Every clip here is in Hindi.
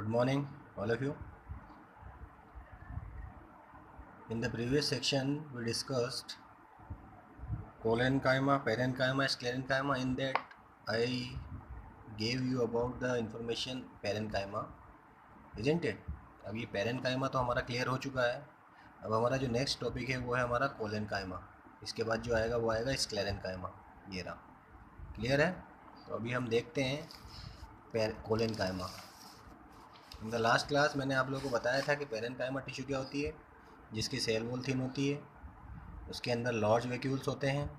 Good morning, all of you. In the previous section, we discussed collenchyma, parenchyma, sclerenchyma. In that, I gave you about the information parenchyma, isn't it? अब ये parenchyma तो हमारा क्लियर हो चुका है. अब हमारा जो नेक्स्ट टॉपिक है वो है हमारा collenchyma. इसके बाद जो आएगा वो आएगा sclerenchyma. ये रहा, क्लियर है. तो अभी हम देखते हैं collenchyma. In the last class मैंने आप लोगों को बताया था कि पेरेनकाइमा टिश्यू क्या होती है, जिसकी सेल वॉल थिन होती है, उसके अंदर लार्ज वैक्यूल्स होते हैं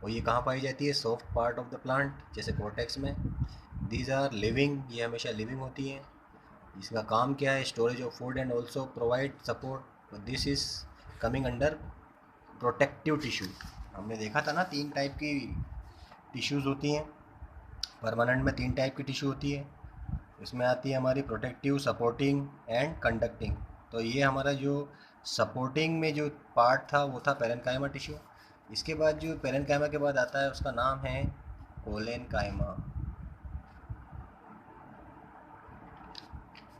और ये कहाँ पाई जाती है, soft part of the plant जैसे कॉर्टेक्स में. दीज आर लिविंग, ये हमेशा लिविंग होती हैं. इसका काम क्या है, storage of food and also provide support. This is coming under protective tissue. हमने देखा था ना 3 टाइप की टिश्यूज़ होती हैं. परमानेंट में 3 टाइप की टिश्यू होती है. इसमें आती है हमारी प्रोटेक्टिव, सपोर्टिंग एंड कंडक्टिंग. तो ये हमारा जो सपोर्टिंग में जो पार्ट था वो था पेरेनकाइमा टिश्यू. इसके बाद जो पेरेनकाइमा के बाद आता है उसका नाम है कोलेनकाइमा.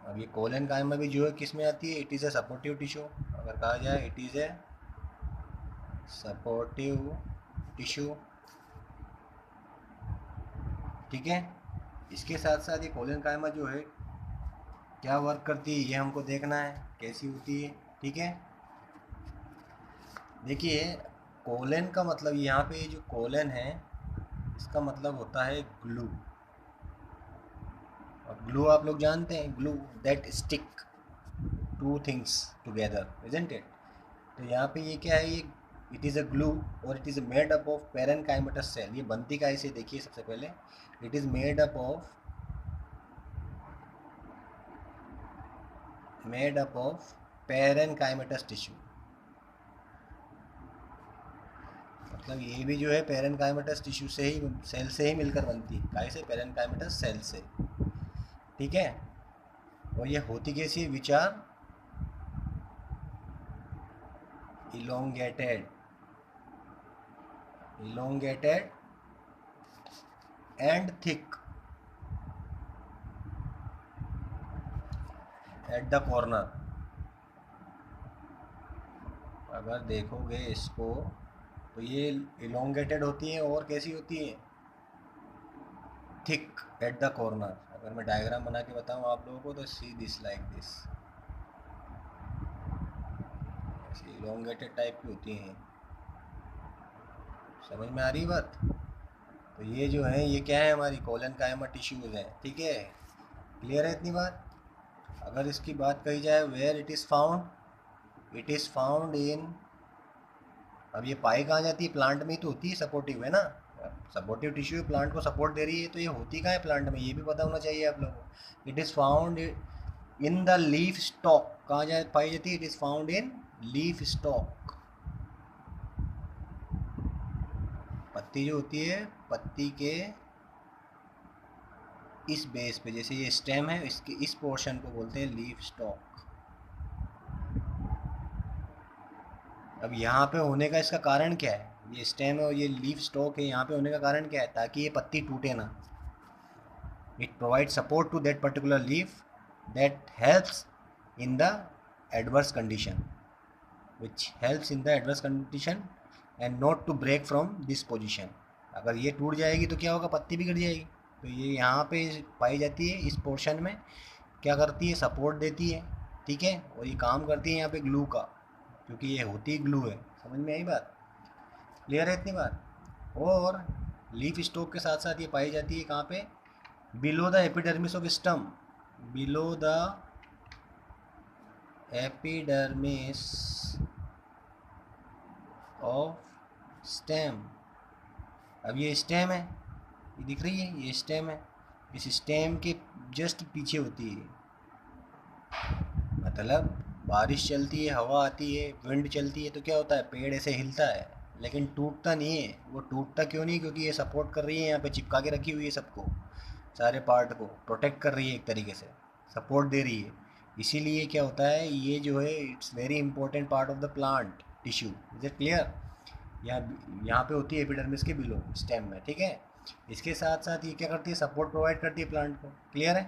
अब ये कोलेनकाइमा भी जो है किस में आती है, it is A supportive tissue. अगर कहा जाए it is A supportive tissue, ठीक है. इसके साथ साथ ये कोलेनकाइमा जो है क्या वर्क करती है ये हमको देखना है, कैसी होती है, ठीक है. देखिए, कोलेन का मतलब यहाँ पे जो कोलेन है इसका मतलब होता है ग्लू. और ग्लू आप लोग जानते हैं, glue that stick two things together, isn't it. तो यहाँ पे ये क्या है, ये इट इज़ अ ग्लू और it is made up of parenchymatous cell. ये बनती का इसे देखिए सबसे पहले, it is made up of parenchymatous tissue. मतलब ये भी जो है पेरेनकाइमेटस टिश्यू से ही, सेल से ही मिलकर बनती है. काहे से, पेरेनकाइमेटस सेल से, ठीक है. और ये होती कैसी है, which are elongated and thick at the corner. अगर देखोगे इसको तो ये इलोंगेटेड होती हैं और कैसी होती है, थिक एट द कॉर्नर. अगर मैं डायग्राम बना के बताऊँ आप लोगों को तो सी दिस लाइक दिस, ऐसी इलोंगेटेड टाइप की होती हैं. समझ में आ रही बात. तो ये जो है ये क्या है, हमारी कोलेनकाइमा टिश्यूज हैं, ठीक है. क्लियर है इतनी बात. अगर इसकी बात कही जाए where it is found in, अब ये पाई कहाँ जाती है, प्लांट में ही तो होती है. सपोर्टिव है ना, सपोर्टिव टिश्यू प्लांट को सपोर्ट दे रही है, तो ये होती कहाँ है, प्लांट में. ये भी पता होना चाहिए आप लोगों को. It is found in the leaf stock. कहाँ जाए पाई जाती है, it is found in leaf stock. पत्ती जो होती है, पत्ती के इस बेस पे, जैसे ये स्टेम है, इसके इस पोर्शन को बोलते हैं लीफ स्टॉक. अब यहाँ पे होने का इसका कारण क्या है, ये स्टेम है और ये लीफ स्टॉक है, यहाँ पे होने का कारण क्या है, ताकि ये पत्ती टूटे ना. It provide support to that particular leaf that helps in the adverse condition, which helps in the adverse condition and not to break from this position. अगर ये टूट जाएगी तो क्या होगा, पत्ती भी गिर जाएगी. तो ये यहाँ पे पाई जाती है, इस पोर्शन में क्या करती है, सपोर्ट देती है, ठीक है. और ये काम करती है यहाँ पे ग्लू का, क्योंकि ये होती ग्लू है. समझ में आई बात, क्लियर है इतनी बात. और लीफ स्टॉक के साथ साथ ये पाई जाती है कहाँ पे, below the epidermis of stem, below the epidermis of stem. अब ये स्टेम है, ये दिख रही है, ये स्टेम है. इस स्टेम के जस्ट पीछे होती है. मतलब बारिश चलती है, हवा आती है, विंड चलती है, तो क्या होता है, पेड़ ऐसे हिलता है लेकिन टूटता नहीं है. वो टूटता क्यों नहीं, क्योंकि ये सपोर्ट कर रही है, यहाँ पे चिपका के रखी हुई है सबको, सारे पार्ट को प्रोटेक्ट कर रही है, एक तरीके से सपोर्ट दे रही है. इसीलिए क्या होता है, ये जो है it's very important part of the plant tissue. Is it clear. यहाँ पे होती है एपिडर्मिस के बिलो स्टेम में, ठीक है. इसके साथ साथ ये क्या करती है, सपोर्ट प्रोवाइड करती है प्लांट को. क्लियर है.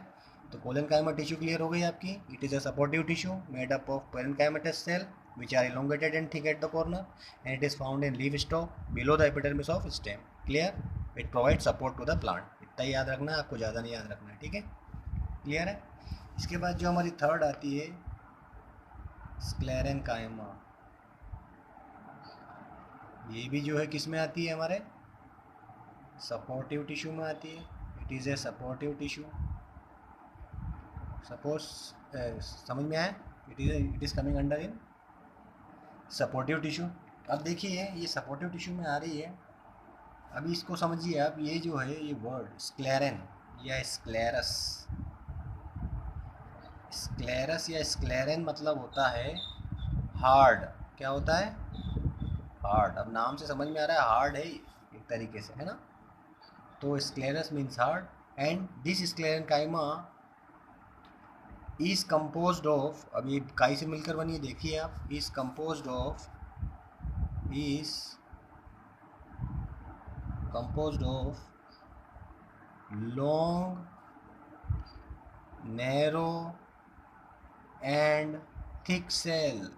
तो कोलेनकाइमा टिश्यू क्लियर हो गई आपकी. It is a supportive tissue made up of parenchymatous cell which are elongated and thick at the corner and it is found in leaf stalk below the epidermis of stem. Clear? It provides support to the plant. इतना ही याद रखना है आपको, ज़्यादा नहीं याद रखना है. ठीक है, क्लियर है. इसके बाद जो हमारी थर्ड आती है स्क्लेरेनकाइमा. ये भी जो है किस में आती है, हमारे सपोर्टिव टिश्यू में आती है. It is A supportive tissue. Suppose समझ में आया. It is coming under in supportive tissue. अब देखिए ये सपोर्टिव टिश्यू में आ रही है. अभी इसको समझिए आप, ये जो है ये वर्ड स्क्लेरन या स्क्लेरस, स्क्लेरस या स्क्लेरन मतलब होता है हार्ड. क्या होता है? हार्ड. अब नाम से समझ में आ रहा है हार्ड है एक तरीके से, है ना. तो scleros means hard and this sclerenchyma is composed of, अब ये काई से मिलकर बनी है देखिए आप, is composed of long narrow and thick cell.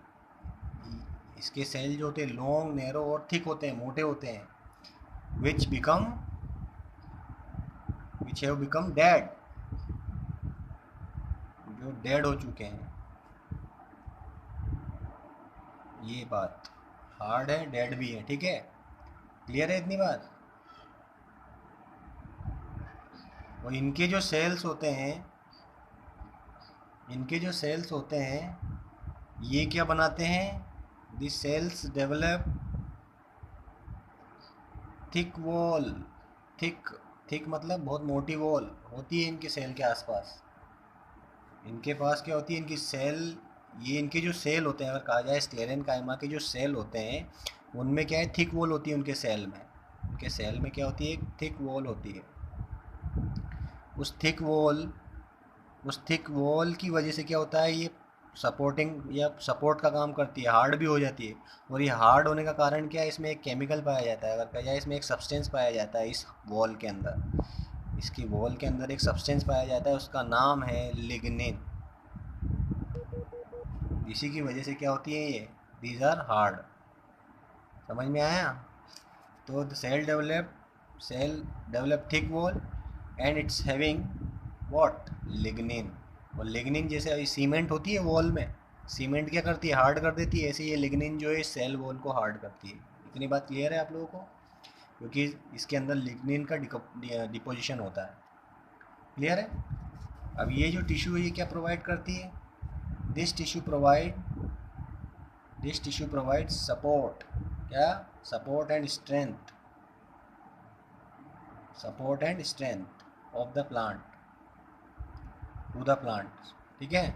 इसके सेल जो होते हैं लॉन्ग नैरो और थिक होते हैं, मोटे होते हैं. विच हैव बिकम डेड, जो डेड हो चुके हैं. ये बात हार्ड है, डेड भी है. ठीक है, क्लियर है इतनी बात. और इनके जो सेल्स होते हैं ये क्या बनाते हैं? This cells develop thick wall. Thick मतलब बहुत मोटी वॉल होती है इनके सेल के आसपास. इनके पास क्या होती है, इनकी सेल, ये इनके जो सेल होते हैं, अगर कहा जाए स्क्लेरेनकाइमा के जो सेल होते हैं उनमें क्या है, थिक वॉल होती है उनके सेल में. उनके सेल में क्या होती है, एक थिक वॉल होती है. उस थिक वॉल की वजह से क्या होता है, ये सपोर्टिंग या सपोर्ट का काम करती है, हार्ड भी हो जाती है. और ये हार्ड होने का कारण क्या है, इसमें एक केमिकल पाया जाता है. अगर कहा जाए इसमें एक सब्सटेंस पाया जाता है इस वॉल के अंदर. इसकी वॉल के अंदर एक सब्सटेंस पाया जाता है, उसका नाम है लिग्निन. इसी की वजह से क्या होती है ये, दीज आर हार्ड. समझ में आया. तो the cell develop thick wall and it's having what, lignin. और लिग्निन जैसे अभी सीमेंट होती है वॉल में, सीमेंट क्या करती है, हार्ड कर देती है. ऐसे ये लिग्निन जो है सेल वॉल को हार्ड करती है. इतनी बात क्लियर है आप लोगों को, क्योंकि इसके अंदर लिग्निन का डिपोजिशन होता है. क्लियर है. अब ये जो टिश्यू है ये क्या प्रोवाइड करती है, दिस टिश्यू प्रोवाइड सपोर्ट. क्या, support and strength of the plant to the plant. ठीक है,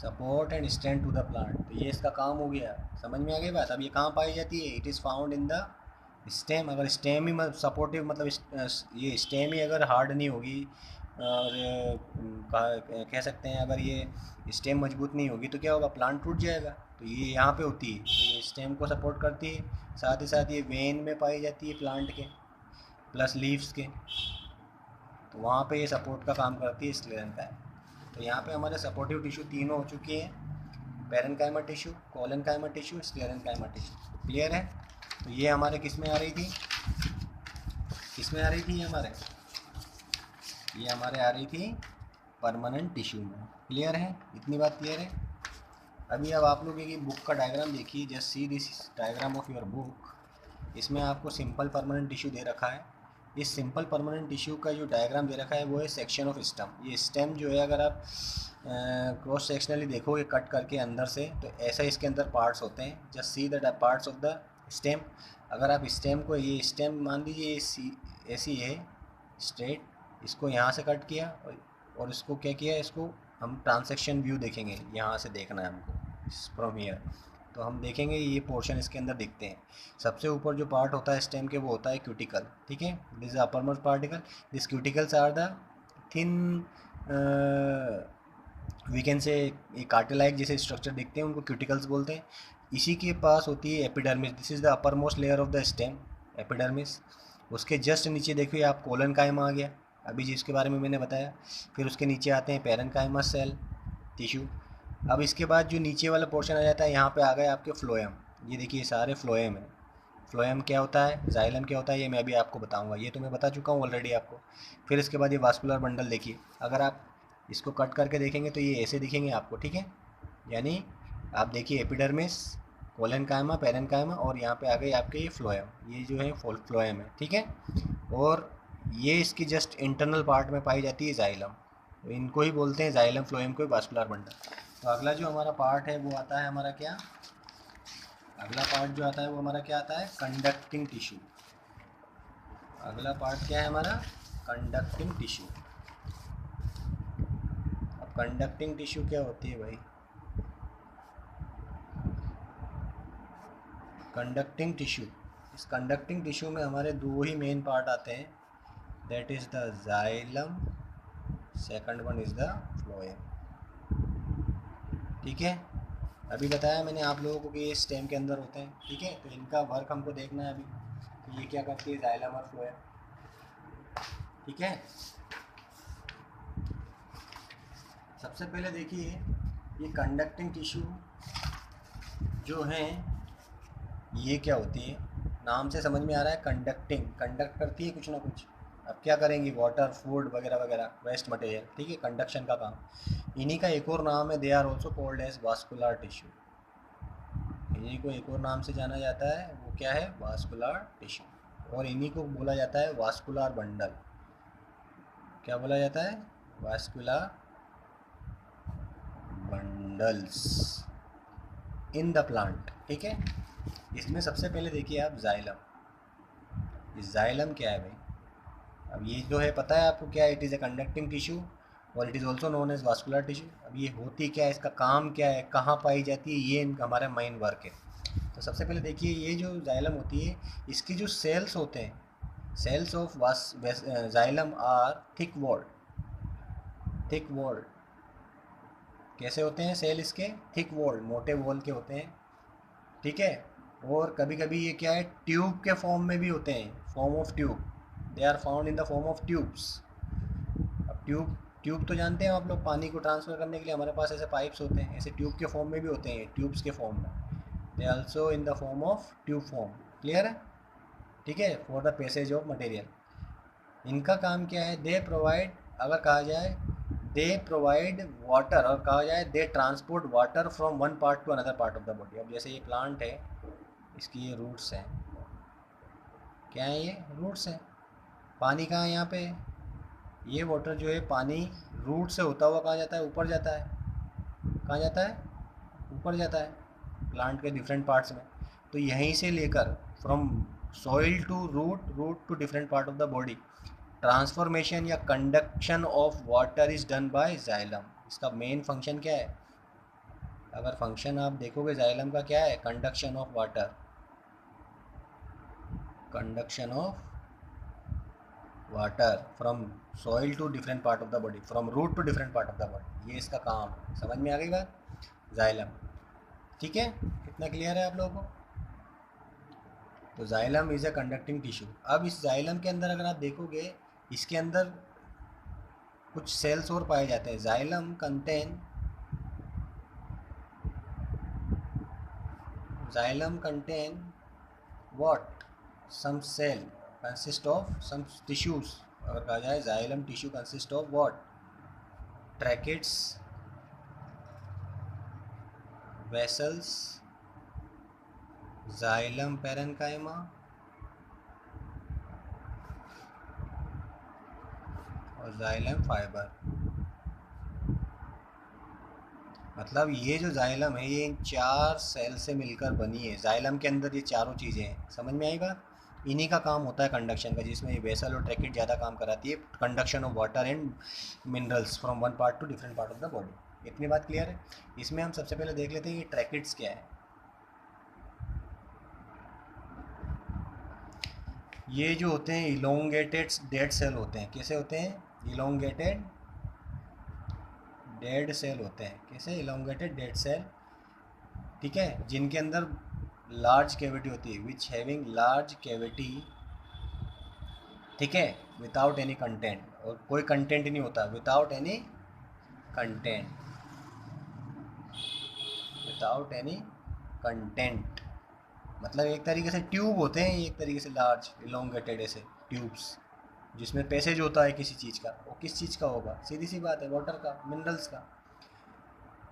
support and strength to the plant. तो ये इसका काम हो गया. समझ में आ गई बात. अब ये कहाँ पाई जाती है, it is found in the stem. अगर स्टेम ही सपोर्टिव मतलब ये स्टेम ही अगर हार्ड नहीं होगी और कह सकते हैं अगर ये स्टेम मजबूत नहीं होगी तो क्या होगा, प्लांट टूट जाएगा. तो ये यहाँ पे होती है, तो ये स्टेम को सपोर्ट करती है. साथ ही साथ ये वेन में पाई जाती है प्लांट के, प्लस लीव्स के. तो वहाँ पे ये सपोर्ट का काम करती है स्क्लेरेनकाइमा. तो यहाँ पे हमारे सपोर्टिव टिश्यू तीनों हो चुके हैं, parenchyma tissue, collenchyma tissue, sclerenchyma tissue. Clear है. तो ये हमारे किस में आ रही थी ये हमारे आ रही थी परमानेंट टिश्यू में. क्लियर है, इतनी बात क्लियर है. अभी अब आप लोग एक बुक का डायग्राम देखिए, just see this diagram of your book. इसमें आपको सिंपल परमानेंट टिश्यू दे रखा है. इस सिंपल परमानेंट टिश्यू का जो डायग्राम दे रखा है वो है सेक्शन ऑफ स्टेम. ये स्टेम जो है अगर आप क्रॉस सेक्शनली देखोगे कट करके अंदर से, तो ऐसा इसके अंदर पार्ट्स होते हैं. Just see the parts of the stem. अगर आप स्टेम को, ये स्टेम मान लीजिए ऐसी है स्ट्रेट, इसको यहाँ से कट किया और इसको क्या किया, इसको हम ट्रांसेक्शन व्यू देखेंगे. यहाँ से देखना है हमको फ्रॉम हियर. तो हम देखेंगे ये पोर्शन इसके अंदर दिखते हैं. सबसे ऊपर जो पार्ट होता है स्टेम के वो होता है क्यूटिकल. ठीक है, this is upper most particle. This cuticles are the thin, we can say cartilage like जैसे स्ट्रक्चर दिखते हैं, उनको क्यूटिकल्स बोलते हैं. इसी के पास होती है epidermis. This is the upper most layer of the stem, epidermis. उसके जस्ट नीचे देखिए आप कोलेनकाइमा आ गया. अभी जिसके बारे में मैंने बताया। फिर उसके नीचे आते हैं पैरेन्काइमा सेल टिश्यू। अब इसके बाद जो नीचे वाला पोर्शन आ जाता है, यहाँ पे आ गए आपके फ्लोएम। ये देखिए सारे फ्लोएम हैं। फ्लोएम क्या होता है, जाइलम क्या होता है, ये मैं अभी आपको बताऊंगा, ये तो मैं बता चुका हूँ ऑलरेडी आपको। फिर इसके बाद ये वास्कुलर बंडल देखिए, अगर आप इसको कट करके देखेंगे तो ये ऐसे दिखेंगे आपको, ठीक है। यानी आप देखिए एपिडर्मिस, कोलेनकाइमा, पैरेन्काइमा, और यहाँ पे आ गए आपके ये फ्लोएम, ये जो है फ्लोएम है, ठीक है। और ये इसकी जस्ट इंटरनल पार्ट में पाई जाती है जाइलम, तो इनको ही बोलते हैं जाइलम फ्लोएम को वास्कुलर बंडल। तो अगला जो हमारा पार्ट है वो आता है हमारा क्या, अगला पार्ट जो आता है वो हमारा क्या आता है, कंडक्टिंग टिश्यू। अगला पार्ट क्या है हमारा, कंडक्टिंग टिश्यू। अब कंडक्टिंग टिश्यू क्या होती है भाई, कंडक्टिंग टिश्यू, इस कंडक्टिंग टिश्यू में हमारे दो ही मेन पार्ट आते हैं, that is the xylem, second one is the phloem, ठीक है। अभी बताया मैंने आप लोगों को कि ये स्टेम के अंदर होते हैं, ठीक है। तो इनका वर्क हमको देखना है अभी, तो ये क्या करती है, जाइलम और फ्लोएम, ठीक है। सबसे पहले देखिए ये कंडक्टिंग टिश्यू जो है ये क्या होती है, नाम से समझ में आ रहा है, कंडक्टिंग, कंडक्ट करती है कुछ ना कुछ। अब क्या करेंगी, वाटर, फूड वगैरह वगैरह, वेस्ट मटेरियल, ठीक है, कंडक्शन का काम। इन्हीं का एक और नाम है, they are also called as vascular tissue. इन्हीं को एक और नाम से जाना जाता है, वो क्या है, वास्कुलर टिश्यू। और इन्हीं को बोला जाता है वास्कुलर बंडल। क्या बोला जाता है, vascular bundles in the plant, ठीक है। इसमें सबसे पहले देखिए आप जाइलम, इस जाइलम क्या है भाई, अब ये जो है पता है आपको क्या है, it is a conducting tissue और it is also known as vascular tissue. अब ये होती क्या है, इसका काम क्या है, कहाँ पाई जाती है, ये हमारा मेन वर्क है। तो सबसे पहले देखिए ये जो जाइलम होती है, इसकी जो सेल्स होते हैं, cells of xylem are thick walled, thick walled. कैसे होते हैं सेल इसके, थिक वॉल्ड, मोटे वॉल के होते हैं, ठीक है। और कभी कभी ये क्या है, ट्यूब के फॉर्म में भी होते हैं, form of tube, they are found in the form of tubes. अब ट्यूब, ट्यूब तो जानते हैं आप लोग, पानी को ट्रांसफ़र करने के लिए हमारे पास ऐसे पाइप्स होते हैं, ऐसे ट्यूब के फॉर्म में भी होते हैं, ट्यूब्स के फॉर्म में, they also in the form of tube form, clear है, ठीक है, for the passage of material. इनका काम क्या है, दे प्रोवाइड, अगर कहा जाए दे प्रोवाइड वाटर, और कहा जाए they transport water from one part to another part of the body. अब जैसे ये प्लांट है, इसकी ये रूट्स हैं, क्या है ये, रूट्स हैं। पानी कहाँ है यहाँ पे, ये वाटर जो है पानी रूट से होता हुआ कहाँ जाता है, ऊपर जाता है, कहाँ जाता है, ऊपर जाता है, प्लांट के डिफरेंट पार्ट्स में। तो यहीं से लेकर from soil to root, root to different part of the body, transformation या conduction of water is done by xylem. इसका मेन फंक्शन क्या है, अगर फंक्शन आप देखोगे जाइलम का क्या है, conduction of water, conduction of water from soil to different part of the body, from root to different part of the body, ये इसका काम है। समझ में आ गई बात, जाइलम, ठीक है, कितना क्लियर है आप लोगों को। तो xylem is a conducting tissue. अब इस जाइलम के अंदर अगर आप देखोगे, इसके अंदर कुछ सेल्स और पाए जाते हैं। Xylem contain, xylem contain what, some cell consist of some tissues. अगर कहा जाए xylem tissue consist of what, tracheids, vessels, xylem parenchyma और जाइलम फाइबर। मतलब ये जो जाइलम है ये इन चार सेल से मिलकर बनी है, जाइलम के अंदर ये चारों चीज़ें हैं। समझ में आई बात, इन्हीं का काम होता है कंडक्शन का, जिसमें ये वेसल और ट्रैकेट ज़्यादा काम कराती है, conduction of water and minerals from one part to different part of the body. इतनी बात क्लियर है। इसमें हम सबसे पहले देख लेते हैं ये ट्रैकेट्स क्या है। ये जो होते हैं इलोंगेटेड डेड सेल होते हैं, कैसे होते हैं, इलोंगेटेड डेड सेल होते हैं, कैसे, इलोंगेटेड डेड सेल, ठीक है, जिनके अंदर लार्ज कैविटी होती है, विच हैविंग लार्ज कैविटी ठीक है, विदाउट एनी कंटेंट, और कोई कंटेंट नहीं होता, without any content, without any content, मतलब एक तरीके से ट्यूब होते हैं, एक तरीके से लार्ज इलोंगेटेड ऐसे ट्यूब्स जिसमें पैसेज होता है किसी चीज़ का, वो किस चीज़ का होगा, सीधी सी बात है, वाटर का, मिनरल्स का।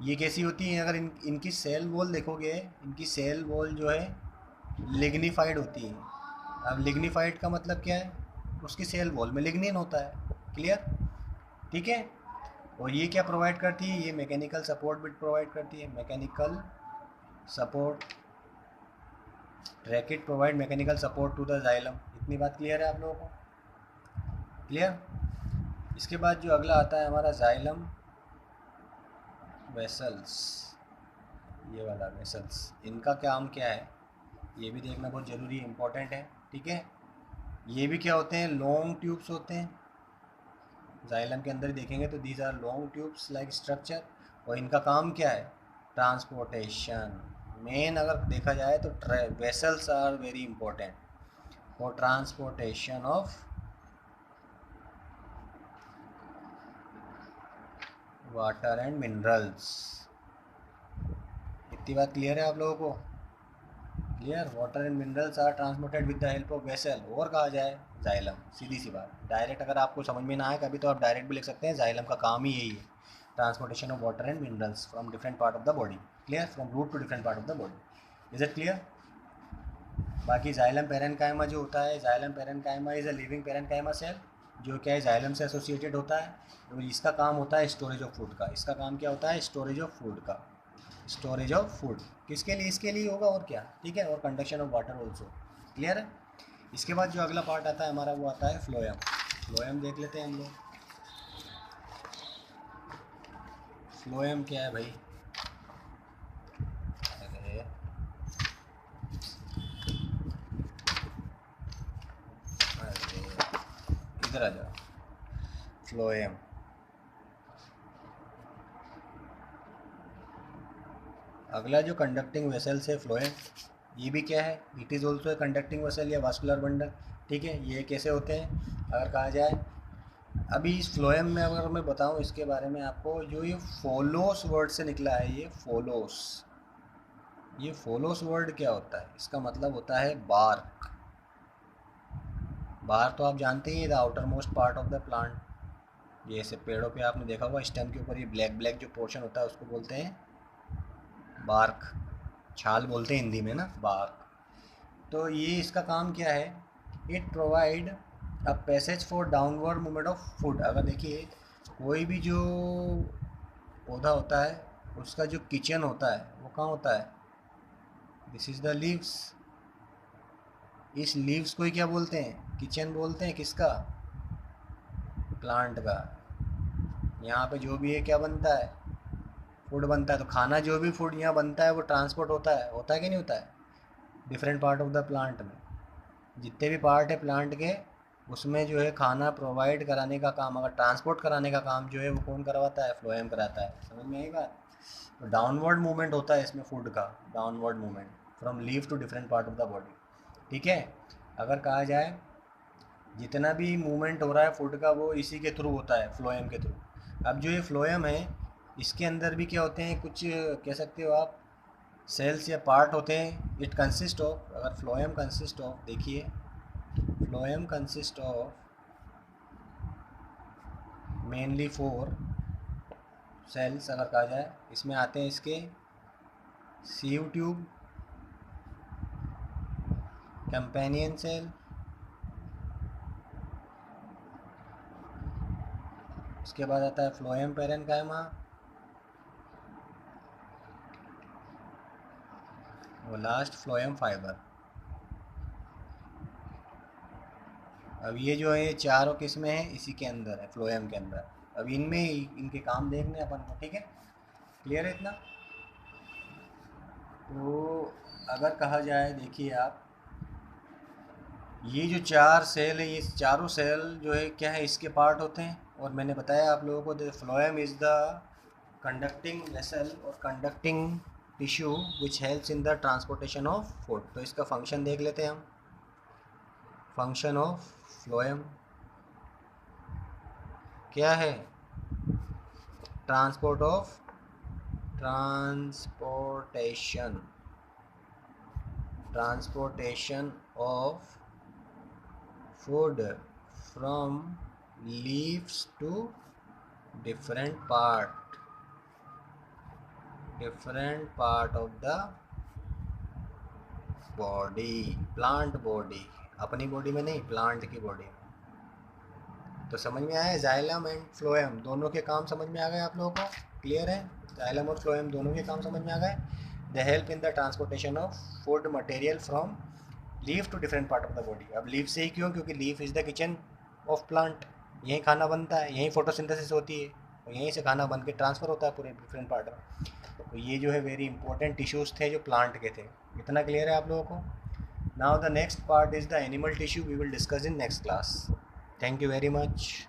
ये कैसी होती हैं, अगर इनकी सेल वॉल देखोगे, इनकी सेल वॉल जो है लिग्निफाइड होती है। अब लिग्निफाइड का मतलब क्या है, उसकी सेल वॉल में लिग्निन होता है, क्लियर, ठीक है। और ये क्या प्रोवाइड करती है, ये मैकेनिकल सपोर्ट भी प्रोवाइड करती है, mechanical support, tracheid provide mechanical support to the xylem. इतनी बात क्लियर है आप लोगों को, क्लियर। इसके बाद जो अगला आता है हमारा जाइलम वेसल्स, ये वाला वेसल्स, इनका काम क्या है ये भी देखना बहुत ज़रूरी इंपॉर्टेंट है, ठीक है। ये भी क्या होते हैं, लॉन्ग ट्यूब्स होते हैं, जाइलम के अंदर देखेंगे तो these are long tubes like structure, और इनका काम क्या है, ट्रांसपोर्टेशन। मेन अगर देखा जाए तो vessels are very important for transportation of water and minerals. इतनी बात क्लियर है आप लोगों को, clear. Water and minerals are transported with the help of vessel, और कहा जाए जाइलम, सीधी सी बात। डायरेक्ट अगर आपको समझ में ना आए कभी तो आप डायरेक्ट भी लिख सकते हैं, जाइलम का काम ही यही है, transportation of water and minerals from different part of the body, clear, from root to different part of the body. Is it clear. बाकी जाइलम पेरेन्काइमा जो होता है, xylem parenchyma is a living parenchyma cell, जो क्या है जाइलम से एसोसिएटेड होता है, और इसका काम होता है स्टोरेज ऑफ फूड का। इसका काम क्या होता है, स्टोरेज ऑफ फूड का, स्टोरेज ऑफ फूड किसके लिए, इसके लिए होगा और क्या, ठीक है, और conduction of water also, clear है। इसके बाद जो अगला पार्ट आता है हमारा वो आता है फ्लोएम। फ्लोएम देख लेते हैं हम लोग। फ्लोएम क्या है भाई, अरे इधर आ जाओ, फ्लोएम। अगला जो कंडक्टिंग वेसल्स है फ्लोएम, ये भी क्या है, it is also a conducting vessel या वास्कुलर बंडल, ठीक है। ये कैसे होते हैं अगर कहा जाए, अभी इस फ्लोएम में अगर मैं बताऊं इसके बारे में आपको, जो ये फोलोस वर्ड से निकला है, ये फोलोस, ये फोलोस वर्ड क्या होता है, इसका मतलब होता है बार्क। बार्क तो आप जानते ही, the outer most part of the plant. ये ऐसे पेड़ों पे आपने देखा होगा स्टेम के ऊपर ये ब्लैक ब्लैक जो पोर्शन होता है उसको बोलते हैं बार्क, छाल बोलते हैं हिंदी में ना, बार्क। तो ये इसका काम क्या है, it provide a passage for downward movement of food. अगर देखिए कोई भी जो पौधा होता है उसका जो किचन होता है वो कहाँ होता है, दिस इज़ द लीव्स। इस लीव्स को ही क्या बोलते हैं, किचन बोलते हैं, किसका, प्लांट का। यहाँ पे जो भी है क्या बनता है, फूड बनता है। तो खाना जो भी फूड यहाँ बनता है वो ट्रांसपोर्ट होता है कि नहीं होता है, different part of the plant में, जितने भी पार्ट है प्लांट के उसमें जो है खाना प्रोवाइड कराने का काम, अगर ट्रांसपोर्ट कराने का काम जो है वो कौन करवाता है, फ्लोएम कराता है। समझ में आई बात। तो डाउनवर्ड मूवमेंट होता है इसमें फूड का, downward movement from leave to different part of the body, ठीक है। अगर कहा जाए जितना भी मूवमेंट हो रहा है फूड का वो इसी के थ्रू होता है, फ्लोएम के थ्रू। अब जो ये फ्लोएम है इसके अंदर भी क्या होते हैं, कुछ कह सकते हो आप सेल्स या पार्ट होते हैं। इट कंसिस्ट ऑफ, अगर फ्लोएम कंसिस्ट ऑफ, देखिए phloem consist of mainly 4 cells. अगर कहा जाए इसमें आते हैं इसके सीव ट्यूब, कंपेनियन सेल, उसके बाद आता है फ्लोएम पेरेन्काइमा, और लास्ट फ्लोएम फाइबर। अब ये जो है चारों किस्में हैं इसी के अंदर है, फ्लोएम के अंदर। अब इनमें ही इनके काम देखने अपन को, ठीक है, क्लियर है इतना। तो अगर कहा जाए देखिए आप, ये जो 4 सेल है ये चारों सेल जो है क्या है, इसके पार्ट होते हैं। और मैंने बताया आप लोगों को the phloem is the conducting vessel और conducting tissue which helps in the transportation of food. तो इसका फंक्शन देख लेते हैं हम। फंक्शन ऑफ फ्लोएम क्या है? Transportation of food from leaves to different part of the body, plant body, अपनी बॉडी में नहीं, प्लांट की बॉडी में। तो समझ में आया, जाइलम एंड फ्लोएम दोनों के काम समझ में आ गए आप लोगों को? क्लियर है? जाइलम और फ्लोएम दोनों के काम समझ में आ गए। They help in the transportation of food material from leave to different part of the body. अब लीव से ही क्यों? क्योंकि leave is the kitchen of plant, यहीं खाना बनता है, यहीं फोटोसिंथेसिस होती है और यहीं से खाना बन के ट्रांसफ़र होता है पूरे डिफरेंट पार्ट में। तो ये जो है वेरी इंपॉर्टेंट टिश्यूज़ थे जो प्लांट के थे। इतना क्लियर है आप लोगों को? Now the next part is the animal tissue, we will discuss in next class. Thank you very much.